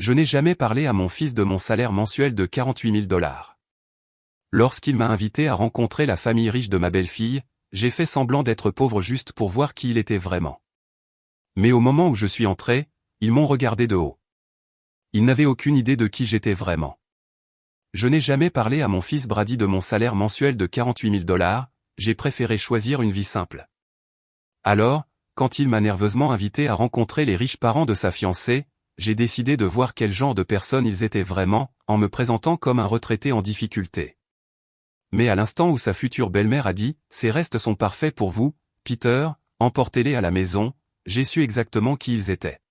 Je n'ai jamais parlé à mon fils de mon salaire mensuel de 48 000 $. Lorsqu'il m'a invité à rencontrer la famille riche de ma belle-fille, j'ai fait semblant d'être pauvre juste pour voir qui il était vraiment. Mais au moment où je suis entré, ils m'ont regardé de haut. Ils n'avaient aucune idée de qui j'étais vraiment. Je n'ai jamais parlé à mon fils Brady de mon salaire mensuel de 48 000 $, j'ai préféré choisir une vie simple. Alors, quand il m'a nerveusement invité à rencontrer les riches parents de sa fiancée, j'ai décidé de voir quel genre de personnes ils étaient vraiment, en me présentant comme un retraité en difficulté. Mais à l'instant où sa future belle-mère a dit « Ces restes sont parfaits pour vous, Peter, emportez-les à la maison », j'ai su exactement qui ils étaient.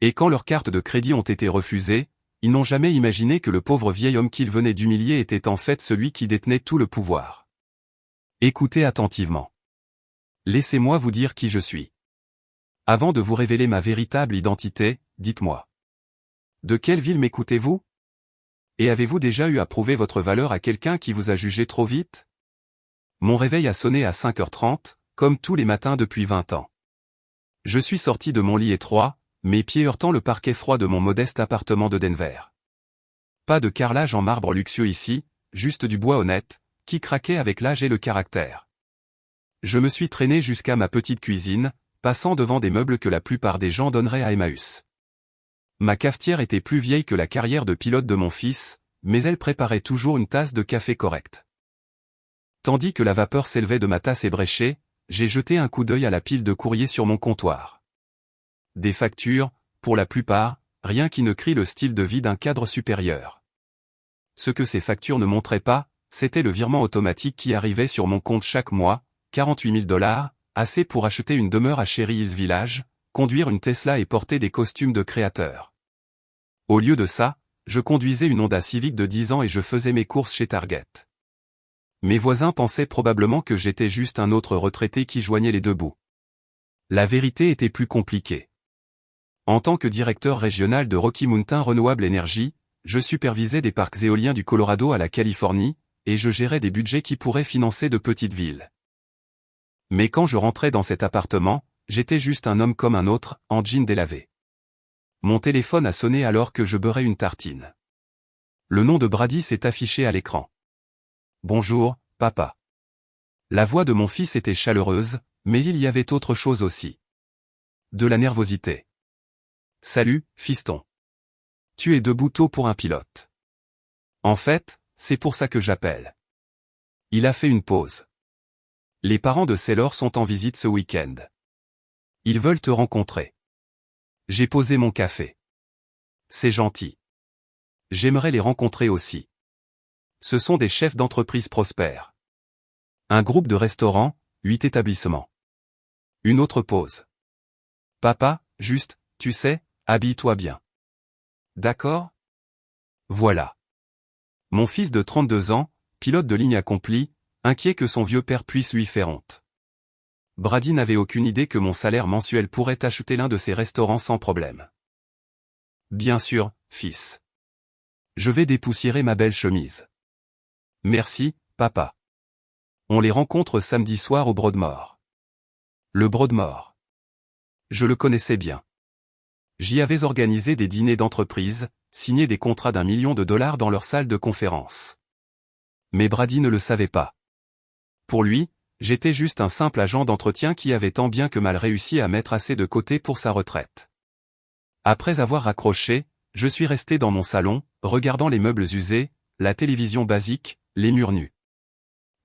Et quand leurs cartes de crédit ont été refusées, ils n'ont jamais imaginé que le pauvre vieil homme qu'ils venaient d'humilier était en fait celui qui détenait tout le pouvoir. Écoutez attentivement. Laissez-moi vous dire qui je suis. Avant de vous révéler ma véritable identité, dites-moi. De quelle ville m'écoutez-vous? Et avez-vous déjà eu à prouver votre valeur à quelqu'un qui vous a jugé trop vite? Mon réveil a sonné à 5h30, comme tous les matins depuis 20 ans. Je suis sorti de mon lit étroit, mes pieds heurtant le parquet froid de mon modeste appartement de Denver. Pas de carrelage en marbre luxueux ici, juste du bois honnête, qui craquait avec l'âge et le caractère. Je me suis traîné jusqu'à ma petite cuisine, passant devant des meubles que la plupart des gens donneraient à Emmaüs. Ma cafetière était plus vieille que la carrière de pilote de mon fils, mais elle préparait toujours une tasse de café correcte. Tandis que la vapeur s'élevait de ma tasse ébréchée, j'ai jeté un coup d'œil à la pile de courrier sur mon comptoir. Des factures, pour la plupart, rien qui ne crie le style de vie d'un cadre supérieur. Ce que ces factures ne montraient pas, c'était le virement automatique qui arrivait sur mon compte chaque mois, 48 000 $, assez pour acheter une demeure à Cherry Hills Village, conduire une Tesla et porter des costumes de créateur. Au lieu de ça, je conduisais une Honda Civic de 10 ans et je faisais mes courses chez Target. Mes voisins pensaient probablement que j'étais juste un autre retraité qui joignait les deux bouts. La vérité était plus compliquée. En tant que directeur régional de Rocky Mountain Renewable Energy, je supervisais des parcs éoliens du Colorado à la Californie, et je gérais des budgets qui pourraient financer de petites villes. Mais quand je rentrais dans cet appartement, j'étais juste un homme comme un autre, en jean délavé. Mon téléphone a sonné alors que je beurrais une tartine. Le nom de Brady s'est affiché à l'écran. Bonjour, papa. La voix de mon fils était chaleureuse, mais il y avait autre chose aussi. De la nervosité. Salut, fiston. Tu es debout tôt pour un pilote. En fait, c'est pour ça que j'appelle. Il a fait une pause. Les parents de Sailor sont en visite ce week-end. Ils veulent te rencontrer. J'ai posé mon café. C'est gentil. J'aimerais les rencontrer aussi. Ce sont des chefs d'entreprise prospères. Un groupe de restaurants, 8 établissements. Une autre pause. Papa, juste, tu sais, habille-toi bien. D'accord? Voilà. Mon fils de 32 ans, pilote de ligne accompli, inquiet que son vieux père puisse lui faire honte. Brady n'avait aucune idée que mon salaire mensuel pourrait acheter l'un de ses restaurants sans problème. Bien sûr, fils. Je vais dépoussiérer ma belle chemise. Merci, papa. On les rencontre samedi soir au Broadmoor. Le Broadmoor. Je le connaissais bien. J'y avais organisé des dîners d'entreprise, signé des contrats d'1 million de dollars dans leur salle de conférence. Mais Brady ne le savait pas. Pour lui, j'étais juste un simple agent d'entretien qui avait tant bien que mal réussi à mettre assez de côté pour sa retraite. Après avoir raccroché, je suis resté dans mon salon, regardant les meubles usés, la télévision basique, les murs nus.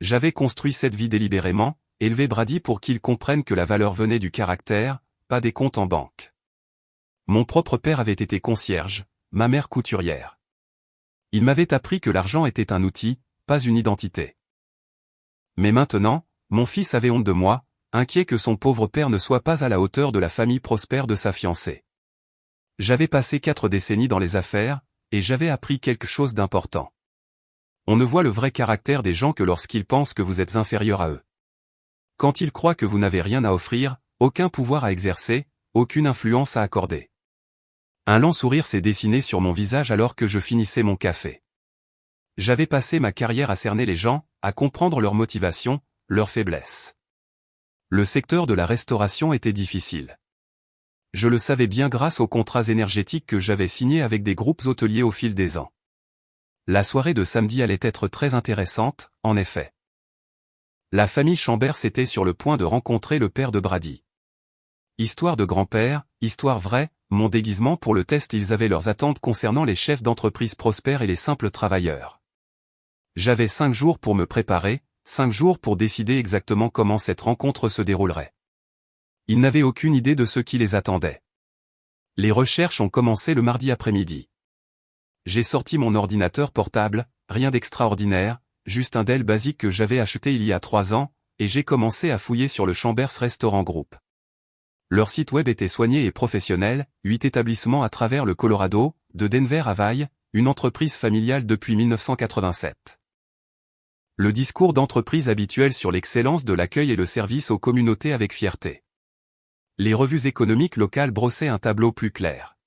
J'avais construit cette vie délibérément, élevé Brady pour qu'il comprenne que la valeur venait du caractère, pas des comptes en banque. Mon propre père avait été concierge, ma mère couturière. Il m'avait appris que l'argent était un outil, pas une identité. Mais maintenant, mon fils avait honte de moi, inquiet que son pauvre père ne soit pas à la hauteur de la famille prospère de sa fiancée. J'avais passé 4 décennies dans les affaires, et j'avais appris quelque chose d'important. On ne voit le vrai caractère des gens que lorsqu'ils pensent que vous êtes inférieur à eux. Quand ils croient que vous n'avez rien à offrir, aucun pouvoir à exercer, aucune influence à accorder. Un lent sourire s'est dessiné sur mon visage alors que je finissais mon café. J'avais passé ma carrière à cerner les gens, à comprendre leurs motivations, leurs faiblesses. Le secteur de la restauration était difficile. Je le savais bien grâce aux contrats énergétiques que j'avais signés avec des groupes hôteliers au fil des ans. La soirée de samedi allait être très intéressante, en effet. La famille Chambers était sur le point de rencontrer le père de Brady. Histoire de grand-père, histoire vraie, mon déguisement pour le test. Ils avaient leurs attentes concernant les chefs d'entreprise prospères et les simples travailleurs. J'avais 5 jours pour me préparer, 5 jours pour décider exactement comment cette rencontre se déroulerait. Ils n'avaient aucune idée de ce qui les attendait. Les recherches ont commencé le mardi après-midi. J'ai sorti mon ordinateur portable, rien d'extraordinaire, juste un Dell basique que j'avais acheté il y a 3 ans, et j'ai commencé à fouiller sur le Chambers Restaurant Group. Leur site web était soigné et professionnel, 8 établissements à travers le Colorado, de Denver à Vail, une entreprise familiale depuis 1987. Le discours d'entreprise habituel sur l'excellence de l'accueil et le service aux communautés avec fierté. Les revues économiques locales brossaient un tableau plus clair.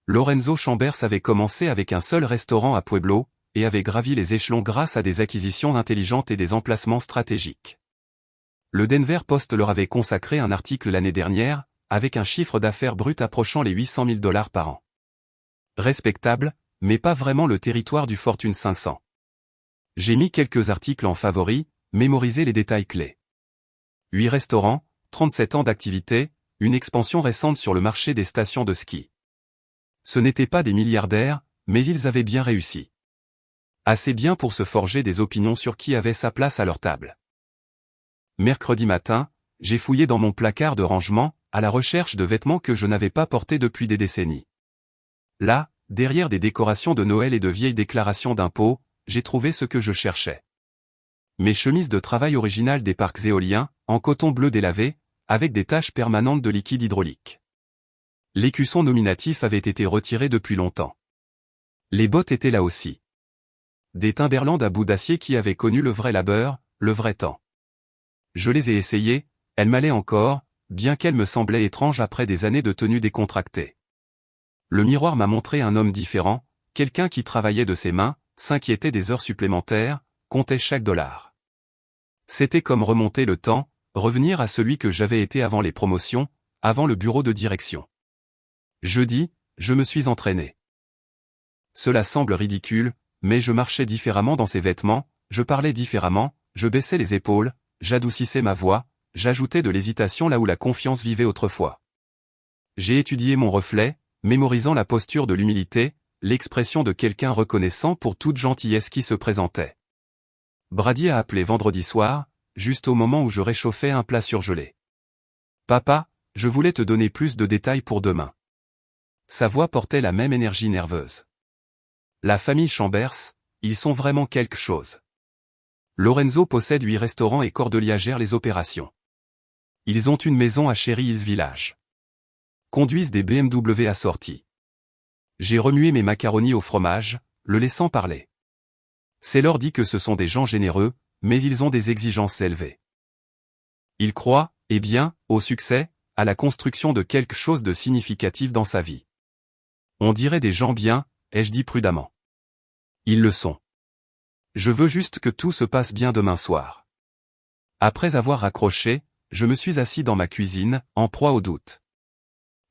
Lorenzo Chambers avait commencé avec un seul restaurant à Pueblo, et avait gravi les échelons grâce à des acquisitions intelligentes et des emplacements stratégiques. Le Denver Post leur avait consacré un article l'année dernière, avec un chiffre d'affaires brut approchant les 800 000 $ par an. Respectable, mais pas vraiment le territoire du Fortune 500. J'ai mis quelques articles en favoris, mémorisé les détails clés. 8 restaurants, 37 ans d'activité, une expansion récente sur le marché des stations de ski. Ce n'étaient pas des milliardaires, mais ils avaient bien réussi. Assez bien pour se forger des opinions sur qui avait sa place à leur table. Mercredi matin, j'ai fouillé dans mon placard de rangement, à la recherche de vêtements que je n'avais pas portés depuis des décennies. Là, derrière des décorations de Noël et de vieilles déclarations d'impôts, j'ai trouvé ce que je cherchais. Mes chemises de travail originales des parcs éoliens, en coton bleu délavé, avec des taches permanentes de liquide hydraulique. L'écusson nominatif avait été retiré depuis longtemps. Les bottes étaient là aussi. Des Timberland à bout d'acier qui avaient connu le vrai labeur, le vrai temps. Je les ai essayées, elles m'allaient encore, bien qu'elles me semblaient étranges après des années de tenue décontractée. Le miroir m'a montré un homme différent, quelqu'un qui travaillait de ses mains, s'inquiétait des heures supplémentaires, comptait chaque dollar. C'était comme remonter le temps, revenir à celui que j'avais été avant les promotions, avant le bureau de direction. Jeudi, je me suis entraîné. Cela semble ridicule, mais je marchais différemment dans ces vêtements, je parlais différemment, je baissais les épaules, j'adoucissais ma voix, j'ajoutais de l'hésitation là où la confiance vivait autrefois. J'ai étudié mon reflet, mémorisant la posture de l'humilité, l'expression de quelqu'un reconnaissant pour toute gentillesse qui se présentait. Brady a appelé vendredi soir, juste au moment où je réchauffais un plat surgelé. « Papa, je voulais te donner plus de détails pour demain. » Sa voix portait la même énergie nerveuse. La famille Chambers, ils sont vraiment quelque chose. Lorenzo possède 8 restaurants et Cordelia gère les opérations. Ils ont une maison à Cherry Hills Village. Conduisent des BMW assortis. J'ai remué mes macaronis au fromage, le laissant parler. C'est leur dit que ce sont des gens généreux, mais ils ont des exigences élevées. Ils croient, eh bien, au succès, à la construction de quelque chose de significatif dans sa vie. On dirait des gens bien, ai-je dit prudemment. Ils le sont. Je veux juste que tout se passe bien demain soir. Après avoir raccroché, je me suis assis dans ma cuisine, en proie au doute.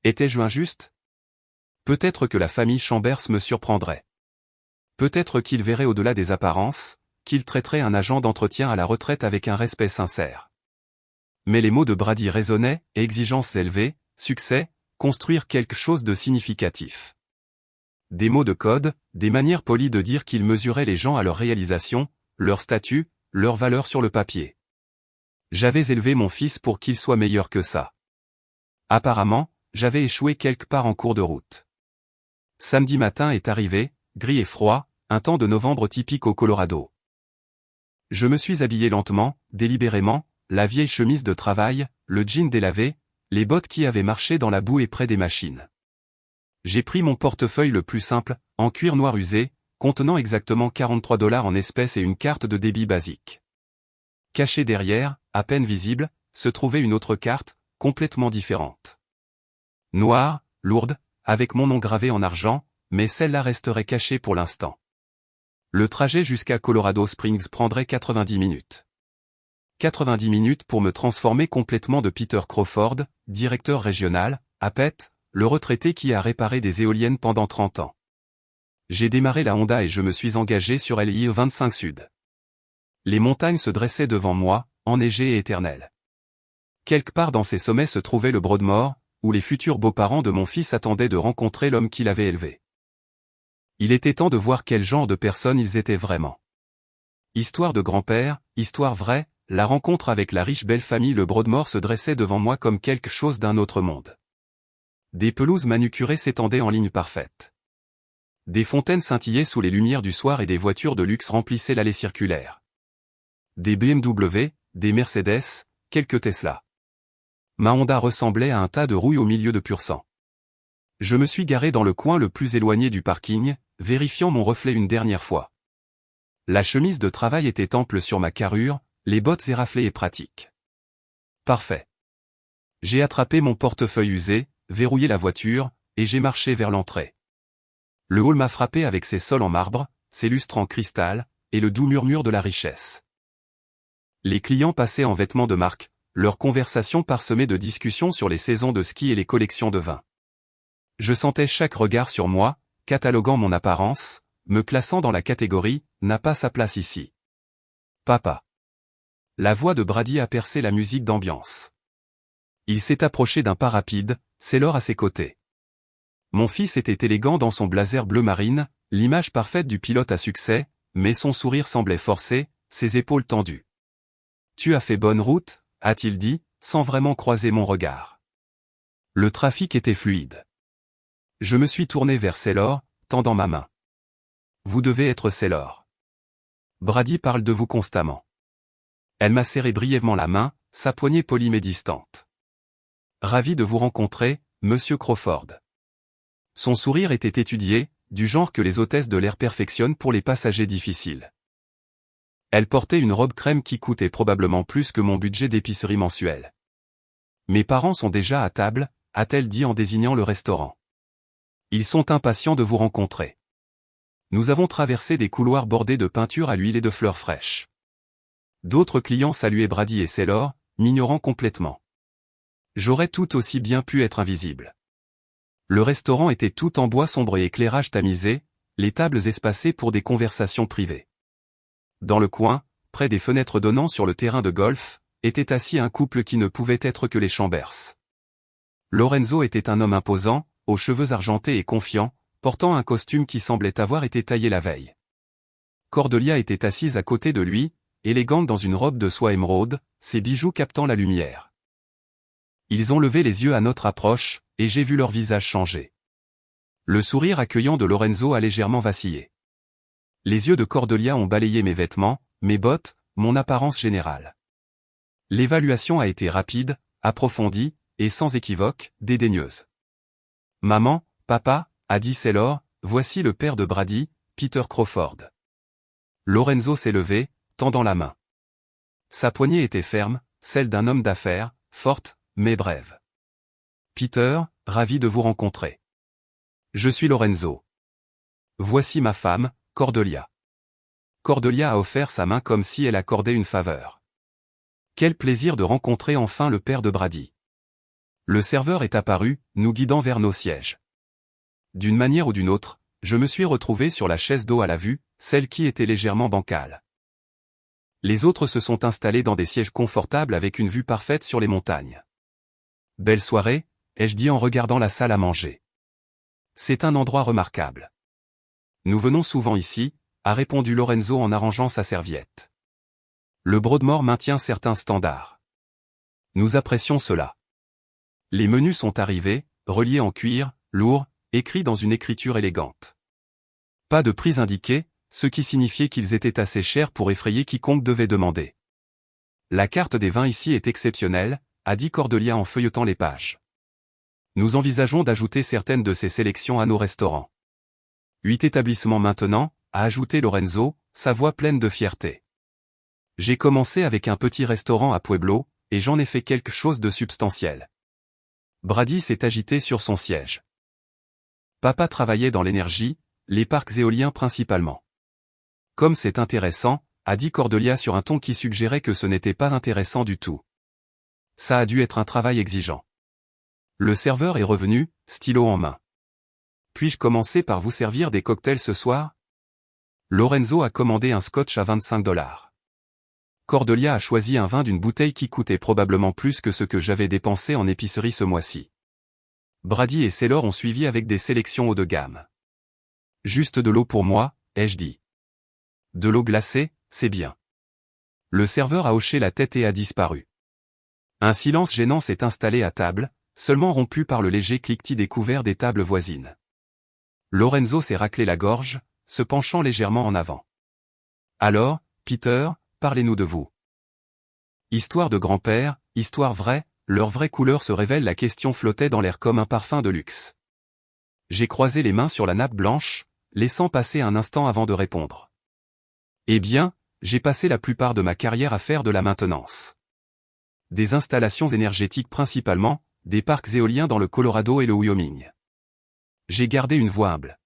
Étais-je injuste? Peut-être que la famille Chambers me surprendrait. Peut-être qu'ils verraient au-delà des apparences, qu'ils traiteraient un agent d'entretien à la retraite avec un respect sincère. Mais les mots de Brady résonnaient, exigences élevées, succès, construire quelque chose de significatif. Des mots de code, des manières polies de dire qu'ils mesuraient les gens à leur réalisation, leur statut, leur valeur sur le papier. J'avais élevé mon fils pour qu'il soit meilleur que ça. Apparemment, j'avais échoué quelque part en cours de route. Samedi matin est arrivé, gris et froid, un temps de novembre typique au Colorado. Je me suis habillé lentement, délibérément, la vieille chemise de travail, le jean délavé, les bottes qui avaient marché dans la boue et près des machines. J'ai pris mon portefeuille le plus simple, en cuir noir usé, contenant exactement 43 $ en espèces et une carte de débit basique. Cachée derrière, à peine visible, se trouvait une autre carte, complètement différente. Noire, lourde, avec mon nom gravé en argent, mais celle-là resterait cachée pour l'instant. Le trajet jusqu'à Colorado Springs prendrait 90 minutes. 90 minutes pour me transformer complètement de Peter Crawford, directeur régional, Apet, le retraité qui a réparé des éoliennes pendant 30 ans. J'ai démarré la Honda et je me suis engagé sur LI 25 Sud. Les montagnes se dressaient devant moi, enneigées et éternelles. Quelque part dans ces sommets se trouvait le Broadmoor, où les futurs beaux-parents de mon fils attendaient de rencontrer l'homme qui l'avait élevé. Il était temps de voir quel genre de personnes ils étaient vraiment. Histoire de grand-père, histoire vraie, la rencontre avec la riche belle famille le Broadmoor se dressait devant moi comme quelque chose d'un autre monde. Des pelouses manucurées s'étendaient en ligne parfaite. Des fontaines scintillaient sous les lumières du soir et des voitures de luxe remplissaient l'allée circulaire. Des BMW, des Mercedes, quelques Tesla. Ma Honda ressemblait à un tas de rouille au milieu de pur sang. Je me suis garé dans le coin le plus éloigné du parking, vérifiant mon reflet une dernière fois. La chemise de travail était ample sur ma carrure, les bottes éraflées et pratiques. Parfait. J'ai attrapé mon portefeuille usé, verrouillé la voiture, et j'ai marché vers l'entrée. Le hall m'a frappé avec ses sols en marbre, ses lustres en cristal, et le doux murmure de la richesse. Les clients passaient en vêtements de marque, leur conversation parsemée de discussions sur les saisons de ski et les collections de vins. Je sentais chaque regard sur moi, cataloguant mon apparence, me classant dans la catégorie « n'a pas sa place ici ». Papa. La voix de Brady a percé la musique d'ambiance. Il s'est approché d'un pas rapide, Sailor à ses côtés. Mon fils était élégant dans son blazer bleu marine, l'image parfaite du pilote à succès, mais son sourire semblait forcé, ses épaules tendues. « Tu as fait bonne route ?» a-t-il dit, sans vraiment croiser mon regard. Le trafic était fluide. Je me suis tourné vers Sailor, tendant ma main. Vous devez être Sailor. Brady parle de vous constamment. Elle m'a serré brièvement la main, sa poignée polie mais distante. Ravi de vous rencontrer, monsieur Crawford. Son sourire était étudié, du genre que les hôtesses de l'air perfectionnent pour les passagers difficiles. Elle portait une robe crème qui coûtait probablement plus que mon budget d'épicerie mensuel. Mes parents sont déjà à table, a-t-elle dit en désignant le restaurant. Ils sont impatients de vous rencontrer. Nous avons traversé des couloirs bordés de peinture à l'huile et de fleurs fraîches. D'autres clients saluaient Brady et Sailor, m'ignorant complètement. J'aurais tout aussi bien pu être invisible. Le restaurant était tout en bois sombre et éclairage tamisé, les tables espacées pour des conversations privées. Dans le coin, près des fenêtres donnant sur le terrain de golf, était assis un couple qui ne pouvait être que les Chambers. Lorenzo était un homme imposant, aux cheveux argentés et confiant, portant un costume qui semblait avoir été taillé la veille. Cordelia était assise à côté de lui, élégante dans une robe de soie émeraude, ses bijoux captant la lumière. Ils ont levé les yeux à notre approche, et j'ai vu leur visage changer. Le sourire accueillant de Lorenzo a légèrement vacillé. Les yeux de Cordelia ont balayé mes vêtements, mes bottes, mon apparence générale. L'évaluation a été rapide, approfondie, et sans équivoque, dédaigneuse. « Maman, papa » a dit Sailor, « voici le père de Brady, Peter Crawford. » Lorenzo s'est levé, tendant la main. Sa poignée était ferme, celle d'un homme d'affaires, forte, mais brève. « Peter, ravi de vous rencontrer. Je suis Lorenzo. Voici ma femme, Cordelia. » Cordelia a offert sa main comme si elle accordait une faveur. Quel plaisir de rencontrer enfin le père de Brady. Le serveur est apparu, nous guidant vers nos sièges. D'une manière ou d'une autre, je me suis retrouvé sur la chaise d'eau à la vue, celle qui était légèrement bancale. Les autres se sont installés dans des sièges confortables avec une vue parfaite sur les montagnes. Belle soirée, ai-je dit en regardant la salle à manger. C'est un endroit remarquable. Nous venons souvent ici, a répondu Lorenzo en arrangeant sa serviette. Le Broadmoor maintient certains standards. Nous apprécions cela. Les menus sont arrivés, reliés en cuir, lourds, écrits dans une écriture élégante. Pas de prix indiquée, ce qui signifiait qu'ils étaient assez chers pour effrayer quiconque devait demander. La carte des vins ici est exceptionnelle, a dit Cordelia en feuilletant les pages. Nous envisageons d'ajouter certaines de ces sélections à nos restaurants. 8 établissements maintenant, a ajouté Lorenzo, sa voix pleine de fierté. J'ai commencé avec un petit restaurant à Pueblo, et j'en ai fait quelque chose de substantiel. Brady s'est agité sur son siège. Papa travaillait dans l'énergie, les parcs éoliens principalement. Comme c'est intéressant, a dit Cordelia sur un ton qui suggérait que ce n'était pas intéressant du tout. Ça a dû être un travail exigeant. Le serveur est revenu, stylo en main. Puis-je commencer par vous servir des cocktails ce soir? Lorenzo a commandé un scotch à 25 $. Cordelia a choisi un vin d'une bouteille qui coûtait probablement plus que ce que j'avais dépensé en épicerie ce mois-ci. Brady et Sailor ont suivi avec des sélections haut de gamme. Juste de l'eau pour moi, ai-je dit. De l'eau glacée, c'est bien. Le serveur a hoché la tête et a disparu. Un silence gênant s'est installé à table, seulement rompu par le léger cliquetis des couverts des tables voisines. Lorenzo s'est raclé la gorge, se penchant légèrement en avant. Alors, Peter, parlez-nous de vous. Histoire de grand-père, histoire vraie, leur vraie couleur se révèle, la question flottait dans l'air comme un parfum de luxe. J'ai croisé les mains sur la nappe blanche, laissant passer un instant avant de répondre. Eh bien, j'ai passé la plupart de ma carrière à faire de la maintenance. Des installations énergétiques principalement, des parcs éoliens dans le Colorado et le Wyoming. J'ai gardé une voix humble.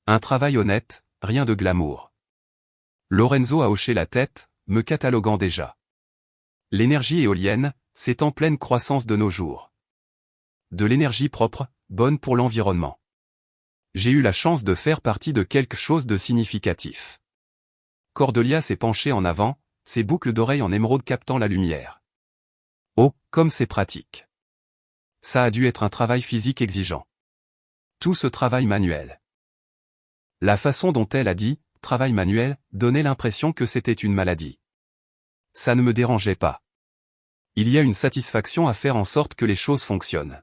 Un travail honnête, rien de glamour. Lorenzo a hoché la tête, me cataloguant déjà. L'énergie éolienne, c'est en pleine croissance de nos jours. De l'énergie propre, bonne pour l'environnement. J'ai eu la chance de faire partie de quelque chose de significatif. Cordelia s'est penchée en avant, ses boucles d'oreilles en émeraude captant la lumière. Oh, comme c'est pratique. Ça a dû être un travail physique exigeant. Tout ce travail manuel. La façon dont elle a dit « travail manuel » donnait l'impression que c'était une maladie. Ça ne me dérangeait pas. Il y a une satisfaction à faire en sorte que les choses fonctionnent.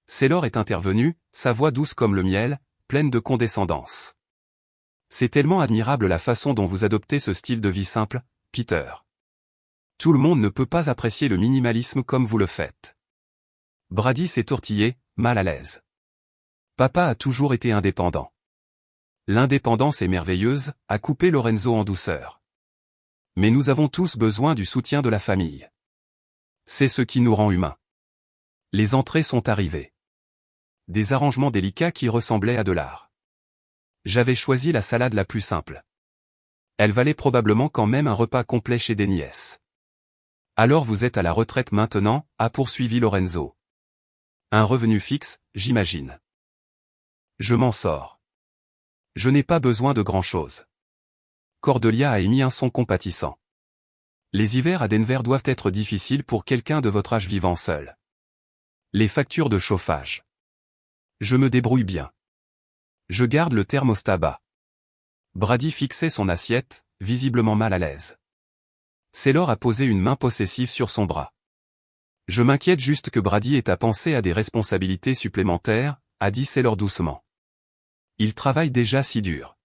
Sailor est intervenue, sa voix douce comme le miel, pleine de condescendance. C'est tellement admirable la façon dont vous adoptez ce style de vie simple, Peter. Tout le monde ne peut pas apprécier le minimalisme comme vous le faites. Brady s'est tortillé, mal à l'aise. Papa a toujours été indépendant. L'indépendance est merveilleuse, a coupé Lorenzo en douceur. Mais nous avons tous besoin du soutien de la famille. C'est ce qui nous rend humains. Les entrées sont arrivées. Des arrangements délicats qui ressemblaient à de l'art. J'avais choisi la salade la plus simple. Elle valait probablement quand même un repas complet chez des nièces. Alors vous êtes à la retraite maintenant, a poursuivi Lorenzo. Un revenu fixe, j'imagine. Je m'en sors. Je n'ai pas besoin de grand-chose. Cordelia a émis un son compatissant. Les hivers à Denver doivent être difficiles pour quelqu'un de votre âge vivant seul. Les factures de chauffage. Je me débrouille bien. Je garde le thermostat bas. Brady fixait son assiette, visiblement mal à l'aise. Sailor a posé une main possessive sur son bras. Je m'inquiète juste que Brady ait à penser à des responsabilités supplémentaires, a dit Sailor doucement. Il travaille déjà si dur.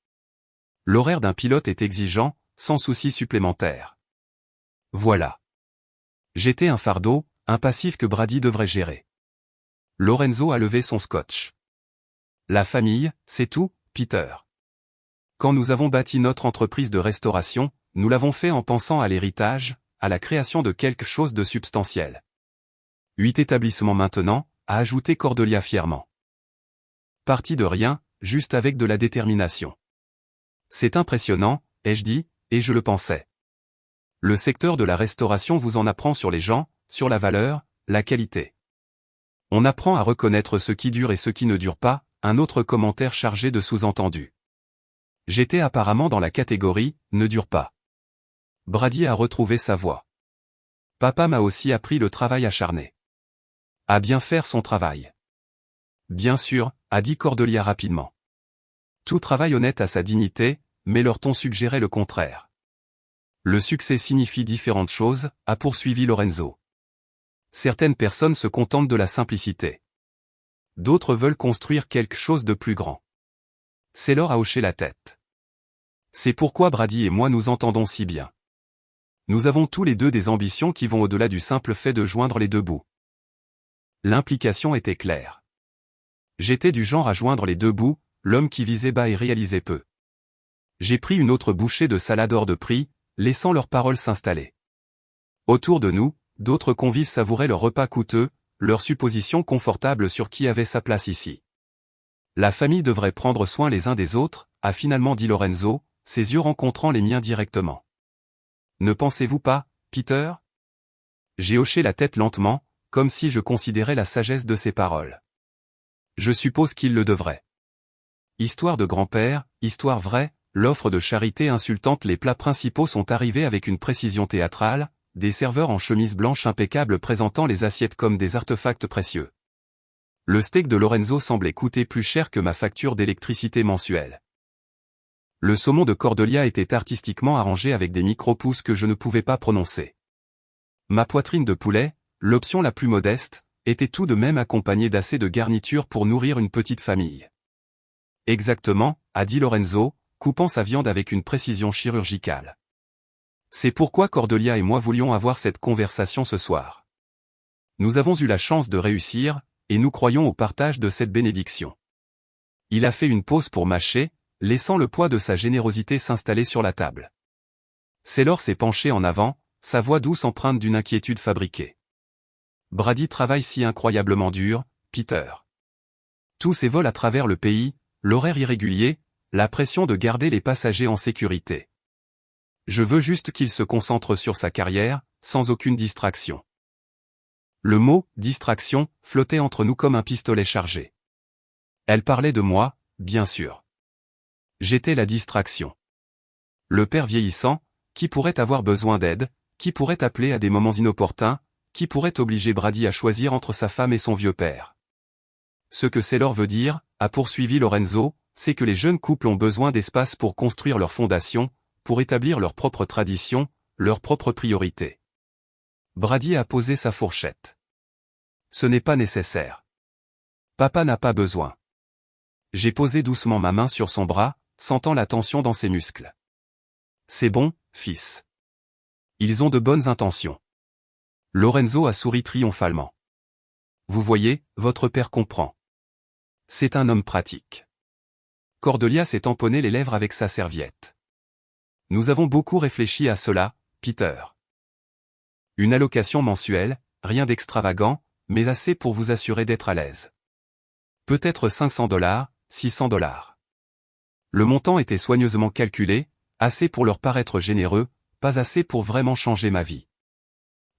L'horaire d'un pilote est exigeant, sans soucis supplémentaires. Voilà. J'étais un fardeau, un passif que Brady devrait gérer. Lorenzo a levé son scotch. La famille, c'est tout, Peter. Quand nous avons bâti notre entreprise de restauration, nous l'avons fait en pensant à l'héritage, à la création de quelque chose de substantiel. 8 établissements maintenant, a ajouté Cordelia fièrement. Parti de rien, juste avec de la détermination. C'est impressionnant, ai-je dit, et je le pensais. Le secteur de la restauration vous en apprend sur les gens, sur la valeur, la qualité. On apprend à reconnaître ce qui dure et ce qui ne dure pas, un autre commentaire chargé de sous-entendus. J'étais apparemment dans la catégorie « ne dure pas ». Brady a retrouvé sa voix. Papa m'a aussi appris le travail acharné. À bien faire son travail. Bien sûr, a dit Cordelia rapidement. Tout travail honnête a sa dignité, mais leur ton suggérait le contraire. Le succès signifie différentes choses, a poursuivi Lorenzo. Certaines personnes se contentent de la simplicité. D'autres veulent construire quelque chose de plus grand. Sailor a hoché la tête. C'est pourquoi Brady et moi nous entendons si bien. Nous avons tous les deux des ambitions qui vont au-delà du simple fait de joindre les deux bouts. L'implication était claire. J'étais du genre à joindre les deux bouts, l'homme qui visait bas et réalisait peu. J'ai pris une autre bouchée de salade hors de prix, laissant leurs paroles s'installer. Autour de nous, d'autres convives savouraient leur repas coûteux, leurs suppositions confortables sur qui avait sa place ici. La famille devrait prendre soin les uns des autres, a finalement dit Lorenzo, ses yeux rencontrant les miens directement. Ne pensez-vous pas, Peter? J'ai hoché la tête lentement, comme si je considérais la sagesse de ses paroles. Je suppose qu'il le devrait. Histoire de grand-père, histoire vraie, l'offre de charité insultante. Les plats principaux sont arrivés avec une précision théâtrale, des serveurs en chemise blanche impeccable présentant les assiettes comme des artefacts précieux. Le steak de Lorenzo semblait coûter plus cher que ma facture d'électricité mensuelle. Le saumon de Cordelia était artistiquement arrangé avec des micro-pousses que je ne pouvais pas prononcer. Ma poitrine de poulet, l'option la plus modeste, était tout de même accompagnée d'assez de garniture pour nourrir une petite famille. Exactement, a dit Lorenzo, coupant sa viande avec une précision chirurgicale. C'est pourquoi Cordelia et moi voulions avoir cette conversation ce soir. Nous avons eu la chance de réussir, et nous croyons au partage de cette bénédiction. Il a fait une pause pour mâcher, laissant le poids de sa générosité s'installer sur la table. Saylor s'est penché en avant, sa voix douce empreinte d'une inquiétude fabriquée. Brady travaille si incroyablement dur, Peter. Tous ces vols à travers le pays, l'horaire irrégulier, la pression de garder les passagers en sécurité. Je veux juste qu'il se concentre sur sa carrière, sans aucune distraction. Le mot « distraction » flottait entre nous comme un pistolet chargé. Elle parlait de moi, bien sûr. J'étais la distraction. Le père vieillissant, qui pourrait avoir besoin d'aide, qui pourrait appeler à des moments inopportuns, qui pourrait obliger Brady à choisir entre sa femme et son vieux père. Ce que Saylor veut dire, a poursuivi Lorenzo, c'est que les jeunes couples ont besoin d'espace pour construire leur fondation, pour établir leurs propres traditions, leurs propres priorités. Brady a posé sa fourchette. Ce n'est pas nécessaire. Papa n'a pas besoin. J'ai posé doucement ma main sur son bras, sentant la tension dans ses muscles. C'est bon, fils. Ils ont de bonnes intentions. Lorenzo a souri triomphalement. Vous voyez, votre père comprend. C'est un homme pratique. Cordelia s'est tamponné les lèvres avec sa serviette. Nous avons beaucoup réfléchi à cela, Peter. Une allocation mensuelle, rien d'extravagant, mais assez pour vous assurer d'être à l'aise. Peut-être $500, $600. Le montant était soigneusement calculé, assez pour leur paraître généreux, pas assez pour vraiment changer ma vie.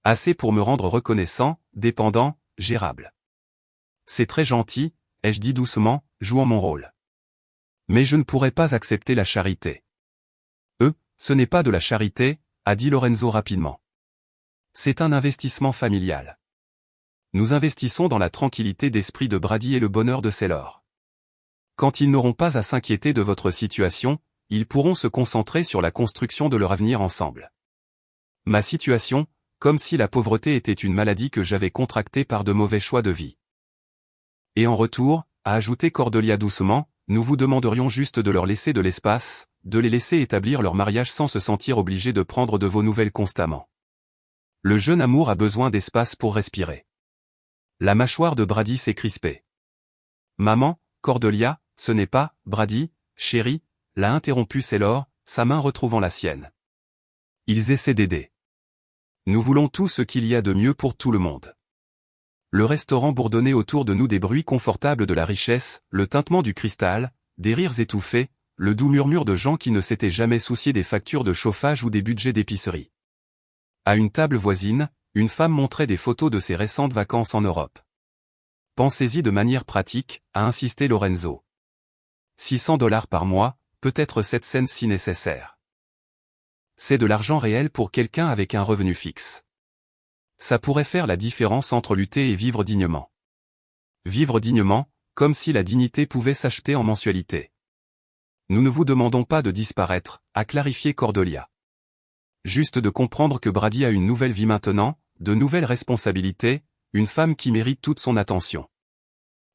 Assez pour me rendre reconnaissant, dépendant, gérable. C'est très gentil, ai-je dit doucement, jouant mon rôle. Mais je ne pourrais pas accepter la charité. Ce n'est pas de la charité, a dit Lorenzo rapidement. C'est un investissement familial. Nous investissons dans la tranquillité d'esprit de Brady et le bonheur de Saylor. Quand ils n'auront pas à s'inquiéter de votre situation, ils pourront se concentrer sur la construction de leur avenir ensemble. Ma situation, comme si la pauvreté était une maladie que j'avais contractée par de mauvais choix de vie. Et en retour, a ajouté Cordelia doucement, nous vous demanderions juste de leur laisser de l'espace, de les laisser établir leur mariage sans se sentir obligés de prendre de vos nouvelles constamment. Le jeune amour a besoin d'espace pour respirer. La mâchoire de Brady s'est crispée. Maman, Cordelia, ce n'est pas, Brady, chérie, l'a interrompu Saylor, sa main retrouvant la sienne. Ils essaient d'aider. Nous voulons tout ce qu'il y a de mieux pour tout le monde. Le restaurant bourdonnait autour de nous des bruits confortables de la richesse, le tintement du cristal, des rires étouffés, le doux murmure de gens qui ne s'étaient jamais souciés des factures de chauffage ou des budgets d'épicerie. À une table voisine, une femme montrait des photos de ses récentes vacances en Europe. Pensez-y de manière pratique, a insisté Lorenzo. $600 par mois, peut-être 7 cents si nécessaire. C'est de l'argent réel pour quelqu'un avec un revenu fixe. Ça pourrait faire la différence entre lutter et vivre dignement. Vivre dignement, comme si la dignité pouvait s'acheter en mensualité. Nous ne vous demandons pas de disparaître, a clarifié Cordelia. Juste de comprendre que Brady a une nouvelle vie maintenant, de nouvelles responsabilités, une femme qui mérite toute son attention.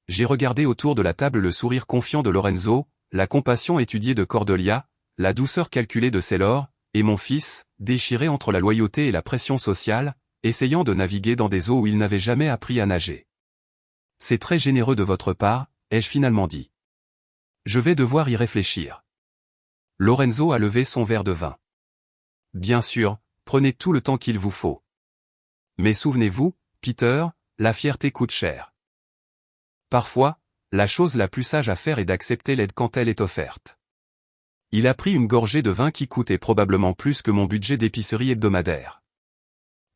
J'ai regardé autour de la table le sourire confiant de Lorenzo, la compassion étudiée de Cordelia, la douceur calculée de Saylor, et mon fils, déchiré entre la loyauté et la pression sociale, essayant de naviguer dans des eaux où il n'avait jamais appris à nager. C'est très généreux de votre part, ai-je finalement dit. Je vais devoir y réfléchir. Lorenzo a levé son verre de vin. Bien sûr, prenez tout le temps qu'il vous faut. Mais souvenez-vous, Peter, la fierté coûte cher. Parfois, la chose la plus sage à faire est d'accepter l'aide quand elle est offerte. Il a pris une gorgée de vin qui coûtait probablement plus que mon budget d'épicerie hebdomadaire.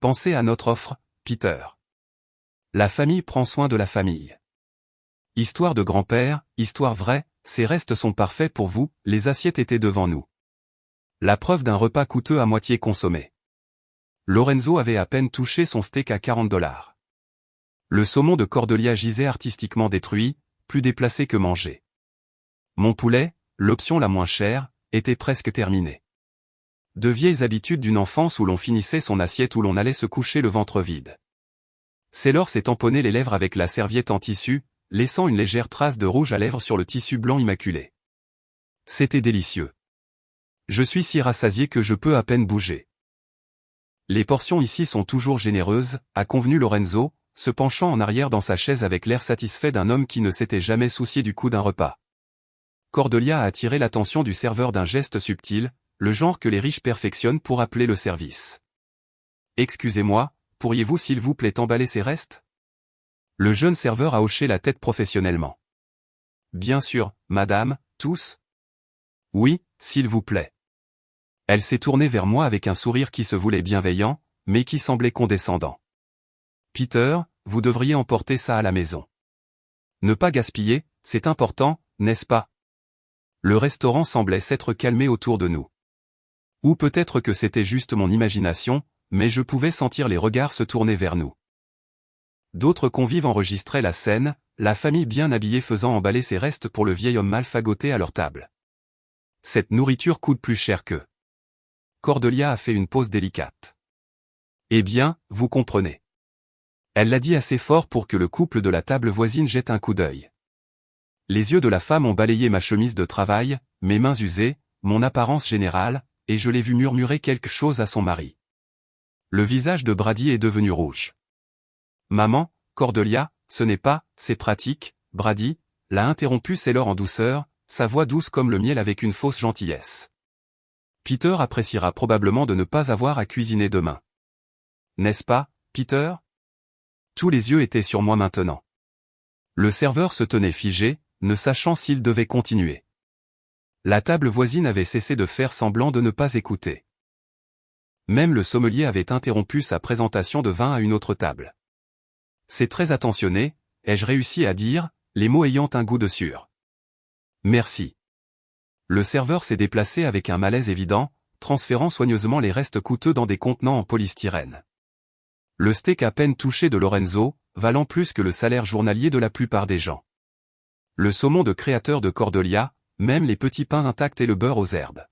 Pensez à notre offre, Peter. La famille prend soin de la famille. Histoire de grand-père, histoire vraie, ces restes sont parfaits pour vous, les assiettes étaient devant nous. La preuve d'un repas coûteux à moitié consommé. Lorenzo avait à peine touché son steak à 40 $. Le saumon de Cordelia gisait artistiquement détruit, plus déplacé que mangé. Mon poulet, l'option la moins chère, était presque terminé. De vieilles habitudes d'une enfance où l'on finissait son assiette où l'on allait se coucher le ventre vide. Sailor s'est tamponné les lèvres avec la serviette en tissu, laissant une légère trace de rouge à lèvres sur le tissu blanc immaculé. C'était délicieux. Je suis si rassasié que je peux à peine bouger. Les portions ici sont toujours généreuses, a convenu Lorenzo, se penchant en arrière dans sa chaise avec l'air satisfait d'un homme qui ne s'était jamais soucié du coût d'un repas. Cordelia a attiré l'attention du serveur d'un geste subtil, le genre que les riches perfectionnent pour appeler le service. « Excusez-moi, pourriez-vous s'il vous plaît emballer ces restes ?» Le jeune serveur a hoché la tête professionnellement. « Bien sûr, madame, tous ?»« Oui, s'il vous plaît. » Elle s'est tournée vers moi avec un sourire qui se voulait bienveillant, mais qui semblait condescendant. « Peter, vous devriez emporter ça à la maison. Ne pas gaspiller, c'est important, n'est-ce pas ?» Le restaurant semblait s'être calmé autour de nous. Ou peut-être que c'était juste mon imagination, mais je pouvais sentir les regards se tourner vers nous. D'autres convives enregistraient la scène, la famille bien habillée faisant emballer ses restes pour le vieil homme mal fagoté à leur table. Cette nourriture coûte plus cher que... Cordelia a fait une pause délicate. Eh bien, vous comprenez. Elle l'a dit assez fort pour que le couple de la table voisine jette un coup d'œil. Les yeux de la femme ont balayé ma chemise de travail, mes mains usées, mon apparence générale, et je l'ai vu murmurer quelque chose à son mari. Le visage de Brady est devenu rouge. « Maman, Cordelia, ce n'est pas, c'est pratique, Brady », l'a interrompu Sailor en douceur, sa voix douce comme le miel avec une fausse gentillesse. Peter appréciera probablement de ne pas avoir à cuisiner demain. N'est-ce pas, Peter ? Tous les yeux étaient sur moi maintenant. Le serveur se tenait figé, ne sachant s'il devait continuer. La table voisine avait cessé de faire semblant de ne pas écouter. Même le sommelier avait interrompu sa présentation de vin à une autre table. C'est très attentionné, ai-je réussi à dire, les mots ayant un goût de sûr. Merci. Le serveur s'est déplacé avec un malaise évident, transférant soigneusement les restes coûteux dans des contenants en polystyrène. Le steak à peine touché de Lorenzo, valant plus que le salaire journalier de la plupart des gens. Le saumon de créateur de Cordelia, même les petits pains intacts et le beurre aux herbes.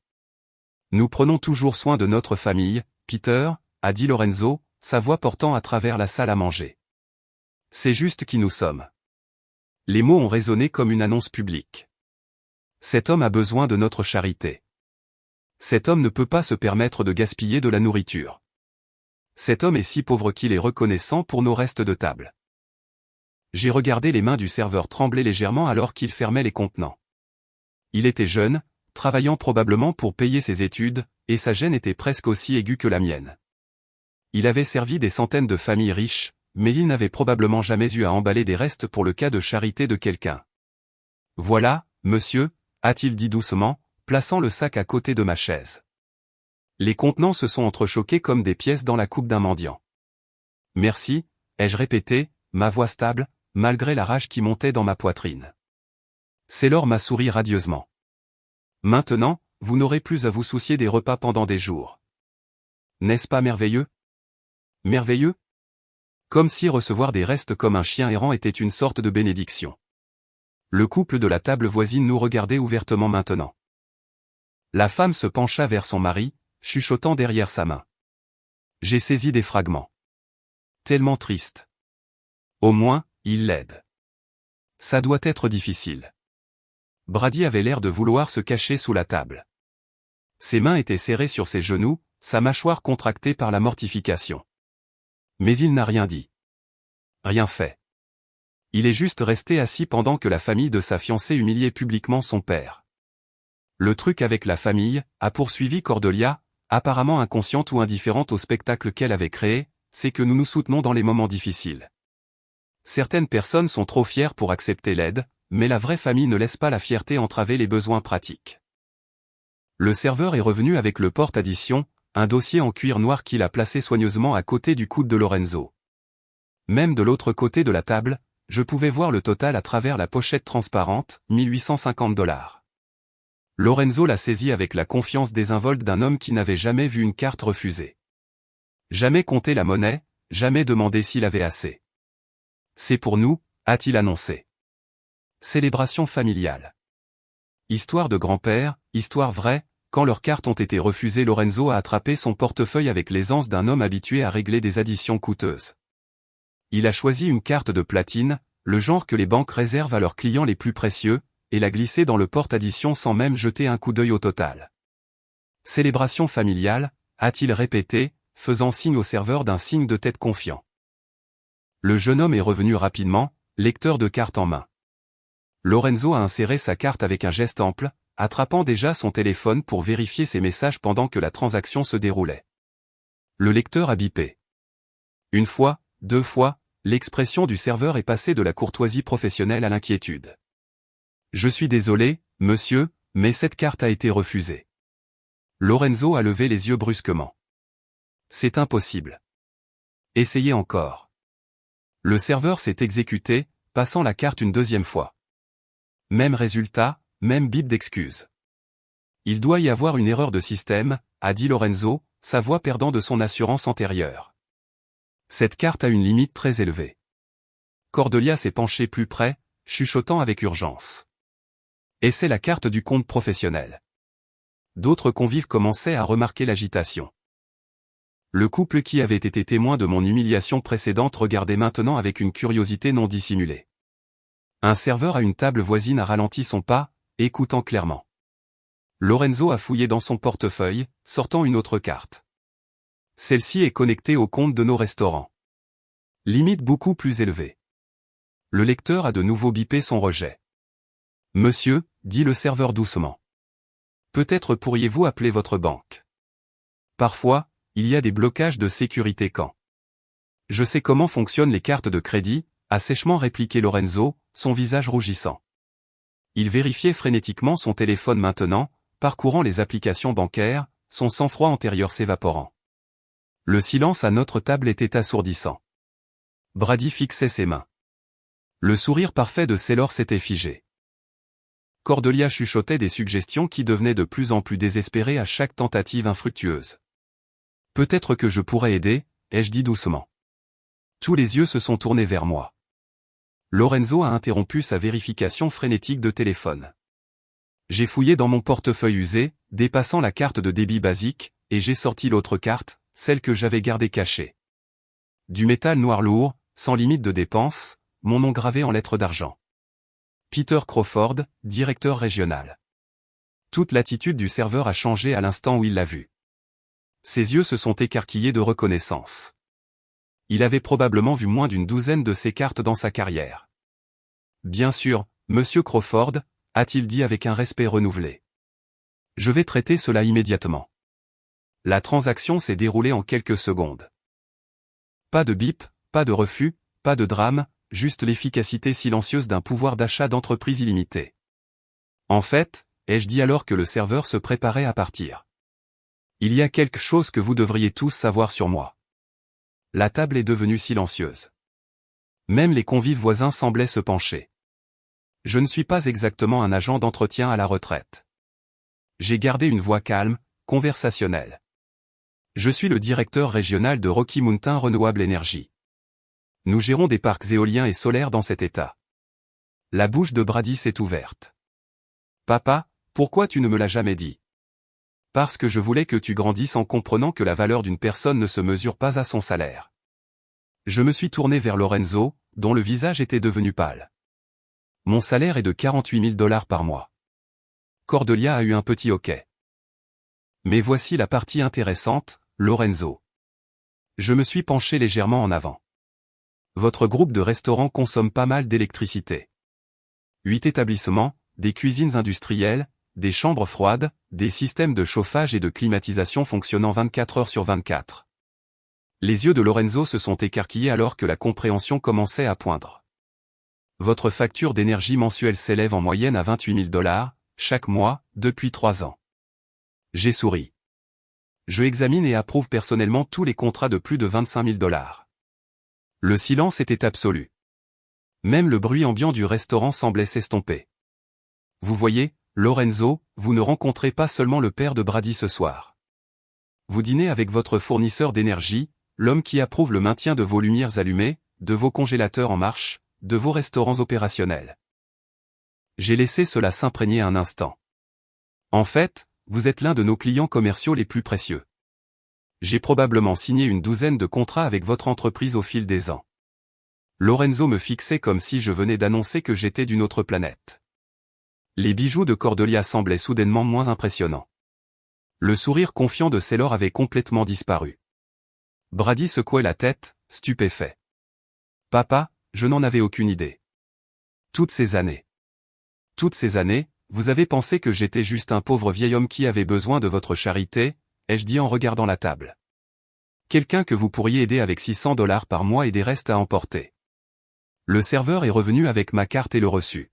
Nous prenons toujours soin de notre famille, Peter, a dit Lorenzo, sa voix portant à travers la salle à manger. C'est juste qui nous sommes. Les mots ont résonné comme une annonce publique. Cet homme a besoin de notre charité. Cet homme ne peut pas se permettre de gaspiller de la nourriture. Cet homme est si pauvre qu'il est reconnaissant pour nos restes de table. J'ai regardé les mains du serveur trembler légèrement alors qu'il fermait les contenants. Il était jeune, travaillant probablement pour payer ses études, et sa gêne était presque aussi aiguë que la mienne. Il avait servi des centaines de familles riches, mais il n'avait probablement jamais eu à emballer des restes pour le cas de charité de quelqu'un. « Voilà, monsieur », a-t-il dit doucement, plaçant le sac à côté de ma chaise. Les contenants se sont entrechoqués comme des pièces dans la coupe d'un mendiant. « Merci », ai-je répété, ma voix stable, malgré la rage qui montait dans ma poitrine. Sailor m'a souri radieusement. « Maintenant, vous n'aurez plus à vous soucier des repas pendant des jours. N'est-ce pas merveilleux ? Merveilleux ? Comme si recevoir des restes comme un chien errant était une sorte de bénédiction. Le couple de la table voisine nous regardait ouvertement maintenant. La femme se pencha vers son mari, chuchotant derrière sa main. J'ai saisi des fragments. Tellement triste. Au moins, il l'aide. Ça doit être difficile. Brady avait l'air de vouloir se cacher sous la table. Ses mains étaient serrées sur ses genoux, sa mâchoire contractée par la mortification. Mais il n'a rien dit. Rien fait. Il est juste resté assis pendant que la famille de sa fiancée humiliait publiquement son père. Le truc avec la famille, a poursuivi Cordelia, apparemment inconsciente ou indifférente au spectacle qu'elle avait créé, c'est que nous nous soutenons dans les moments difficiles. Certaines personnes sont trop fières pour accepter l'aide, mais la vraie famille ne laisse pas la fierté entraver les besoins pratiques. Le serveur est revenu avec le porte-addition, un dossier en cuir noir qu'il a placé soigneusement à côté du coude de Lorenzo. Même de l'autre côté de la table, je pouvais voir le total à travers la pochette transparente, 1850 $. Lorenzo l'a saisi avec la confiance désinvolte d'un homme qui n'avait jamais vu une carte refusée. Jamais compté la monnaie, jamais demandé s'il avait assez. C'est pour nous, a-t-il annoncé. Célébration familiale. Histoire de grand-père, histoire vraie, quand leurs cartes ont été refusées, Lorenzo a attrapé son portefeuille avec l'aisance d'un homme habitué à régler des additions coûteuses. Il a choisi une carte de platine, le genre que les banques réservent à leurs clients les plus précieux, et l'a glissée dans le porte-addition sans même jeter un coup d'œil au total. Célébration familiale, a-t-il répété, faisant signe au serveur d'un signe de tête confiant. Le jeune homme est revenu rapidement, lecteur de carte en main. Lorenzo a inséré sa carte avec un geste ample, attrapant déjà son téléphone pour vérifier ses messages pendant que la transaction se déroulait. Le lecteur a bipé. Une fois, deux fois, l'expression du serveur est passée de la courtoisie professionnelle à l'inquiétude. Je suis désolé, monsieur, mais cette carte a été refusée. Lorenzo a levé les yeux brusquement. C'est impossible. Essayez encore. Le serveur s'est exécuté, passant la carte une deuxième fois. Même résultat, même bip d'excuse. Il doit y avoir une erreur de système, a dit Lorenzo, sa voix perdant de son assurance antérieure. Cette carte a une limite très élevée. Cordelia s'est penché plus près, chuchotant avec urgence. Et c'est la carte du compte professionnel. D'autres convives commençaient à remarquer l'agitation. Le couple qui avait été témoin de mon humiliation précédente regardait maintenant avec une curiosité non dissimulée. Un serveur à une table voisine a ralenti son pas, écoutant clairement. Lorenzo a fouillé dans son portefeuille, sortant une autre carte. Celle-ci est connectée au compte de nos restaurants. Limite beaucoup plus élevée. Le lecteur a de nouveau bipé son rejet. Monsieur, dit le serveur doucement. Peut-être pourriez-vous appeler votre banque. Parfois, il y a des blocages de sécurité quand. Je sais comment fonctionnent les cartes de crédit, a sèchement répliqué Lorenzo, son visage rougissant. Il vérifiait frénétiquement son téléphone maintenant, parcourant les applications bancaires, son sang-froid antérieur s'évaporant. Le silence à notre table était assourdissant. Brady fixait ses mains. Le sourire parfait de Sailor s'était figé. Cordelia chuchotait des suggestions qui devenaient de plus en plus désespérées à chaque tentative infructueuse. Peut-être que je pourrais aider, ai-je dit doucement. Tous les yeux se sont tournés vers moi. Lorenzo a interrompu sa vérification frénétique de téléphone. J'ai fouillé dans mon portefeuille usé, dépassant la carte de débit basique, et j'ai sorti l'autre carte, celle que j'avais gardée cachée. Du métal noir lourd, sans limite de dépense, mon nom gravé en lettres d'argent. Peter Crawford, directeur régional. Toute l'attitude du serveur a changé à l'instant où il l'a vu. Ses yeux se sont écarquillés de reconnaissance. Il avait probablement vu moins d'une douzaine de ces cartes dans sa carrière. Bien sûr, monsieur Crawford, a-t-il dit avec un respect renouvelé. Je vais traiter cela immédiatement. La transaction s'est déroulée en quelques secondes. Pas de bip, pas de refus, pas de drame, juste l'efficacité silencieuse d'un pouvoir d'achat d'entreprise illimité. En fait, ai-je dit alors que le serveur se préparait à partir. Il y a quelque chose que vous devriez tous savoir sur moi. La table est devenue silencieuse. Même les convives voisins semblaient se pencher. Je ne suis pas exactement un agent d'entretien à la retraite. J'ai gardé une voix calme, conversationnelle. Je suis le directeur régional de Rocky Mountain Renewable Energy. Nous gérons des parcs éoliens et solaires dans cet état. La bouche de Brady s'est ouverte. Papa, pourquoi tu ne me l'as jamais dit? Parce que je voulais que tu grandisses en comprenant que la valeur d'une personne ne se mesure pas à son salaire. Je me suis tourné vers Lorenzo, dont le visage était devenu pâle. Mon salaire est de 48 000 $ par mois. Cordelia a eu un petit hoquet. Mais voici la partie intéressante, Lorenzo. Je me suis penché légèrement en avant. Votre groupe de restaurants consomme pas mal d'électricité. 8 établissements, des cuisines industrielles, des chambres froides, des systèmes de chauffage et de climatisation fonctionnant 24 heures sur 24. Les yeux de Lorenzo se sont écarquillés alors que la compréhension commençait à poindre. Votre facture d'énergie mensuelle s'élève en moyenne à 28 000 $, chaque mois, depuis 3 ans. J'ai souri. Je examine et approuve personnellement tous les contrats de plus de 25 000 $. Le silence était absolu. Même le bruit ambiant du restaurant semblait s'estomper. Vous voyez, Lorenzo, vous ne rencontrez pas seulement le père de Brady ce soir. Vous dînez avec votre fournisseur d'énergie, l'homme qui approuve le maintien de vos lumières allumées, de vos congélateurs en marche, de vos restaurants opérationnels. J'ai laissé cela s'imprégner un instant. En fait, vous êtes l'un de nos clients commerciaux les plus précieux. J'ai probablement signé une douzaine de contrats avec votre entreprise au fil des ans. Lorenzo me fixait comme si je venais d'annoncer que j'étais d'une autre planète. Les bijoux de Cordelia semblaient soudainement moins impressionnants. Le sourire confiant de Sailor avait complètement disparu. Brady secouait la tête, stupéfait. Papa, je n'en avais aucune idée. Toutes ces années, vous avez pensé que j'étais juste un pauvre vieil homme qui avait besoin de votre charité, ai-je dit en regardant la table. Quelqu'un que vous pourriez aider avec $600 par mois et des restes à emporter. Le serveur est revenu avec ma carte et le reçu.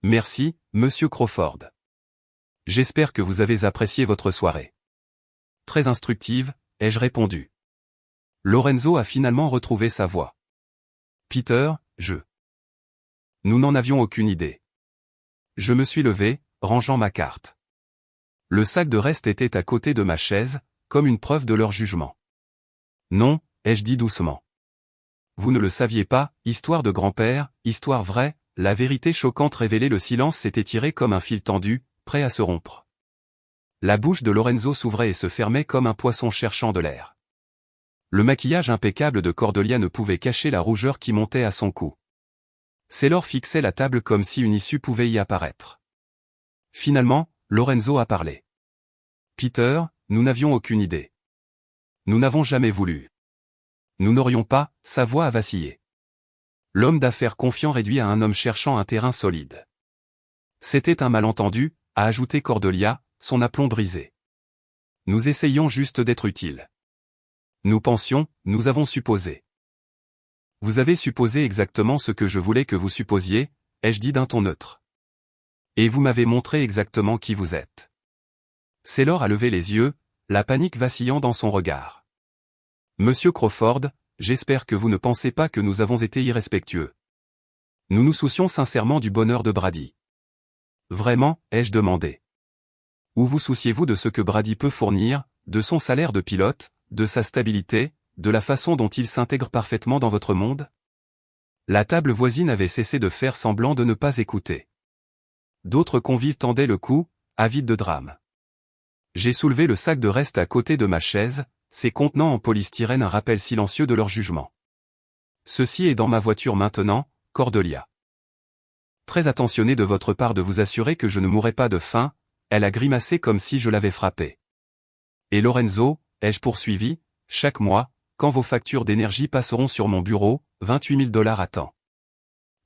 Merci, Monsieur Crawford. J'espère que vous avez apprécié votre soirée. Très instructive, ai-je répondu. Lorenzo a finalement retrouvé sa voix. Peter, Nous n'en avions aucune idée. Je me suis levé, rangeant ma carte. Le sac de reste était à côté de ma chaise, comme une preuve de leur jugement. Non, ai-je dit doucement. Vous ne le saviez pas, histoire de grand-père, histoire vraie, la vérité choquante révélée, le silence s'était étiré comme un fil tendu, prêt à se rompre. La bouche de Lorenzo s'ouvrait et se fermait comme un poisson cherchant de l'air. Le maquillage impeccable de Cordelia ne pouvait cacher la rougeur qui montait à son cou. Sailor fixait la table comme si une issue pouvait y apparaître. Finalement, Lorenzo a parlé. Peter, nous n'avions aucune idée. Nous n'avons jamais voulu. Nous n'aurions pas, sa voix a vacillé. L'homme d'affaires confiant réduit à un homme cherchant un terrain solide. C'était un malentendu, a ajouté Cordelia, son aplomb brisé. Nous essayions juste d'être utiles. Nous pensions, nous avons supposé. Vous avez supposé exactement ce que je voulais que vous supposiez, ai-je dit d'un ton neutre. Et vous m'avez montré exactement qui vous êtes. Sailor a levé les yeux, la panique vacillant dans son regard. Monsieur Crawford, j'espère que vous ne pensez pas que nous avons été irrespectueux. Nous nous soucions sincèrement du bonheur de Brady. Vraiment, ai-je demandé. Ou vous souciez-vous de ce que Brady peut fournir, de son salaire de pilote, de sa stabilité, de la façon dont il s'intègre parfaitement dans votre monde? La table voisine avait cessé de faire semblant de ne pas écouter. D'autres convives tendaient le cou, avides de drame. J'ai soulevé le sac de reste à côté de ma chaise, ses contenants en polystyrène un rappel silencieux de leur jugement. Ceci est dans ma voiture maintenant, Cordelia. Très attentionné de votre part de vous assurer que je ne mourrai pas de faim, elle a grimacé comme si je l'avais frappée. Et Lorenzo, ai-je poursuivi, chaque mois, quand vos factures d'énergie passeront sur mon bureau, $28 000 à temps.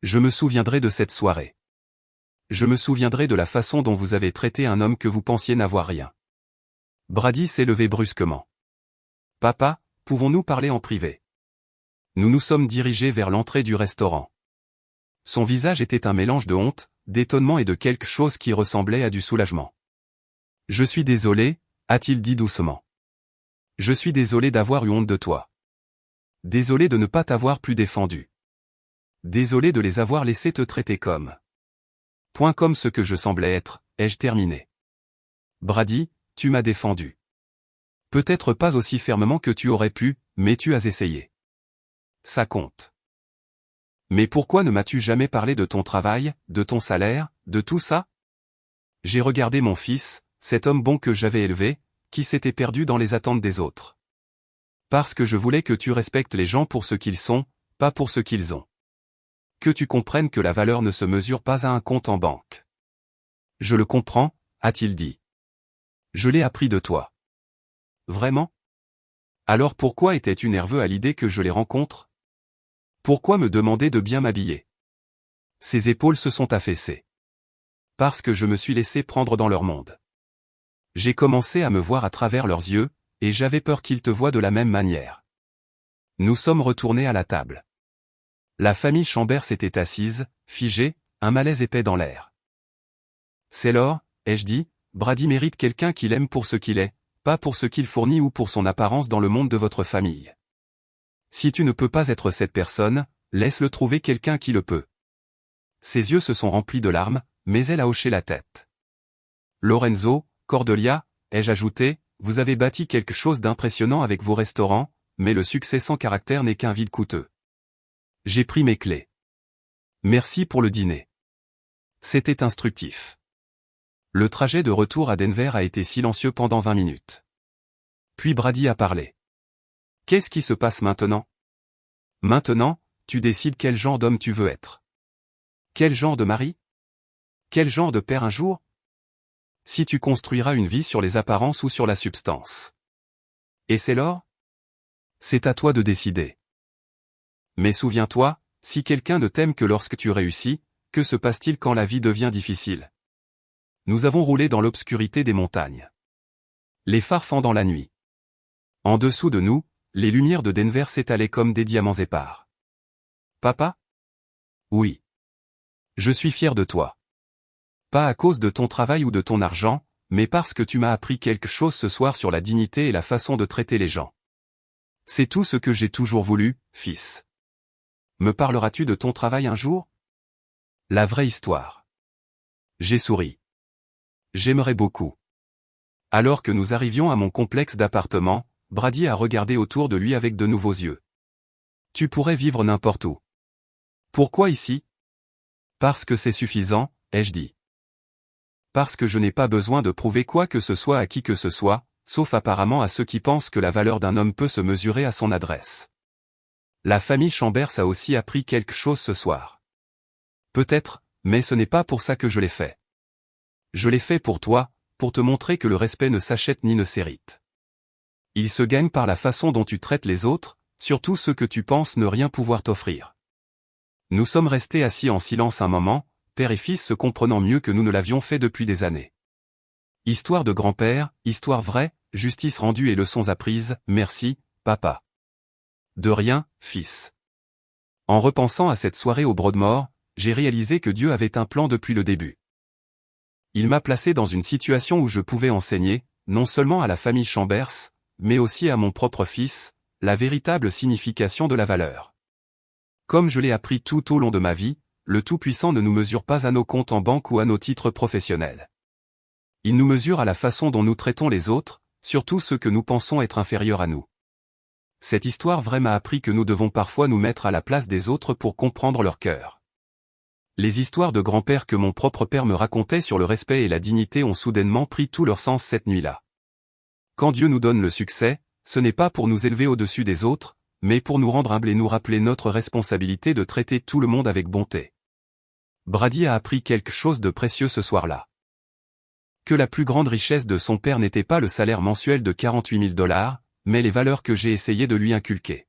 Je me souviendrai de cette soirée. Je me souviendrai de la façon dont vous avez traité un homme que vous pensiez n'avoir rien. Brady s'est levé brusquement. Papa, pouvons-nous parler en privé? Nous nous sommes dirigés vers l'entrée du restaurant. Son visage était un mélange de honte, d'étonnement et de quelque chose qui ressemblait à du soulagement. Je suis désolé, a-t-il dit doucement. Je suis désolé d'avoir eu honte de toi. Désolé de ne pas t'avoir plus défendu. Désolé de les avoir laissés te traiter comme ce que je semblais être, ai-je terminé. Brady, tu m'as défendu. Peut-être pas aussi fermement que tu aurais pu, mais tu as essayé. Ça compte. Mais pourquoi ne m'as-tu jamais parlé de ton travail, de ton salaire, de tout ça? J'ai regardé mon fils, cet homme bon que j'avais élevé, qui s'était perdu dans les attentes des autres. Parce que je voulais que tu respectes les gens pour ce qu'ils sont, pas pour ce qu'ils ont. Que tu comprennes que la valeur ne se mesure pas à un compte en banque. Je le comprends, a-t-il dit. Je l'ai appris de toi. Vraiment? Alors pourquoi étais-tu nerveux à l'idée que je les rencontre? Pourquoi me demander de bien m'habiller? Ses épaules se sont affaissées. Parce que je me suis laissé prendre dans leur monde. J'ai commencé à me voir à travers leurs yeux, et j'avais peur qu'ils te voient de la même manière. Nous sommes retournés à la table. La famille Chambers s'était assise, figée, un malaise épais dans l'air. Sailor, ai-je dit, Brady mérite quelqu'un qu'il aime pour ce qu'il est, pas pour ce qu'il fournit ou pour son apparence dans le monde de votre famille. Si tu ne peux pas être cette personne, laisse-le trouver quelqu'un qui le peut. Ses yeux se sont remplis de larmes, mais elle a hoché la tête. Lorenzo, Cordelia, ai-je ajouté, vous avez bâti quelque chose d'impressionnant avec vos restaurants, mais le succès sans caractère n'est qu'un vide coûteux. J'ai pris mes clés. Merci pour le dîner. C'était instructif. Le trajet de retour à Denver a été silencieux pendant 20 minutes. Puis Brady a parlé. Qu'est-ce qui se passe maintenant? Maintenant, tu décides quel genre d'homme tu veux être. Quel genre de mari? Quel genre de père un jour? Si tu construiras une vie sur les apparences ou sur la substance. Et c'est l'or? C'est à toi de décider. Mais souviens-toi, si quelqu'un ne t'aime que lorsque tu réussis, que se passe-t-il quand la vie devient difficile? Nous avons roulé dans l'obscurité des montagnes. Les phares fendant la nuit. En dessous de nous, les lumières de Denver s'étalaient comme des diamants épars. Papa? Oui. Je suis fier de toi. Pas à cause de ton travail ou de ton argent, mais parce que tu m'as appris quelque chose ce soir sur la dignité et la façon de traiter les gens. C'est tout ce que j'ai toujours voulu, fils. Me parleras-tu de ton travail un jour? La vraie histoire. J'ai souri. J'aimerais beaucoup. Alors que nous arrivions à mon complexe d'appartements, Brady a regardé autour de lui avec de nouveaux yeux. Tu pourrais vivre n'importe où. Pourquoi ici? Parce que c'est suffisant, ai-je dit. Parce que je n'ai pas besoin de prouver quoi que ce soit à qui que ce soit, sauf apparemment à ceux qui pensent que la valeur d'un homme peut se mesurer à son adresse. La famille Chambers a aussi appris quelque chose ce soir. Peut-être, mais ce n'est pas pour ça que je l'ai fait. Je l'ai fait pour toi, pour te montrer que le respect ne s'achète ni ne s'hérite. Il se gagne par la façon dont tu traites les autres, surtout ceux que tu penses ne rien pouvoir t'offrir. Nous sommes restés assis en silence un moment, père et fils se comprenant mieux que nous ne l'avions fait depuis des années. Histoire de grand-père, histoire vraie, justice rendue et leçons apprises, merci, papa. De rien, fils. En repensant à cette soirée au Broadmoor, j'ai réalisé que Dieu avait un plan depuis le début. Il m'a placé dans une situation où je pouvais enseigner, non seulement à la famille Chambers, mais aussi à mon propre fils, la véritable signification de la valeur. Comme je l'ai appris tout au long de ma vie, le Tout-Puissant ne nous mesure pas à nos comptes en banque ou à nos titres professionnels. Il nous mesure à la façon dont nous traitons les autres, surtout ceux que nous pensons être inférieurs à nous. Cette histoire vraie m'a appris que nous devons parfois nous mettre à la place des autres pour comprendre leur cœur. Les histoires de grand-père que mon propre père me racontait sur le respect et la dignité ont soudainement pris tout leur sens cette nuit-là. Quand Dieu nous donne le succès, ce n'est pas pour nous élever au-dessus des autres, mais pour nous rendre humbles et nous rappeler notre responsabilité de traiter tout le monde avec bonté. Brady a appris quelque chose de précieux ce soir-là. Que la plus grande richesse de son père n'était pas le salaire mensuel de 48 000 $, mais les valeurs que j'ai essayé de lui inculquer.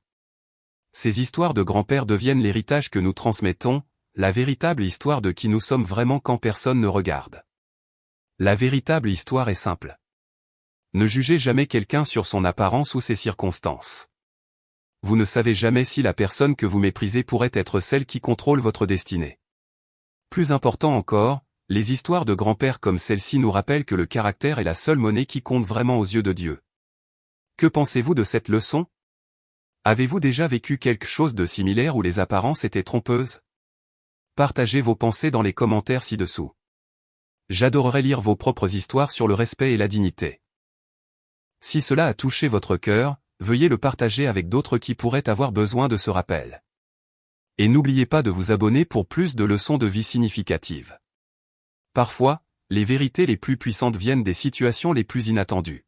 Ces histoires de grand-père deviennent l'héritage que nous transmettons, la véritable histoire de qui nous sommes vraiment quand personne ne regarde. La véritable histoire est simple. Ne jugez jamais quelqu'un sur son apparence ou ses circonstances. Vous ne savez jamais si la personne que vous méprisez pourrait être celle qui contrôle votre destinée. Plus important encore, les histoires de grand-père comme celle-ci nous rappellent que le caractère est la seule monnaie qui compte vraiment aux yeux de Dieu. Que pensez-vous de cette leçon? Avez-vous déjà vécu quelque chose de similaire où les apparences étaient trompeuses? Partagez vos pensées dans les commentaires ci-dessous. J'adorerais lire vos propres histoires sur le respect et la dignité. Si cela a touché votre cœur, veuillez le partager avec d'autres qui pourraient avoir besoin de ce rappel. Et n'oubliez pas de vous abonner pour plus de leçons de vie significatives. Parfois, les vérités les plus puissantes viennent des situations les plus inattendues.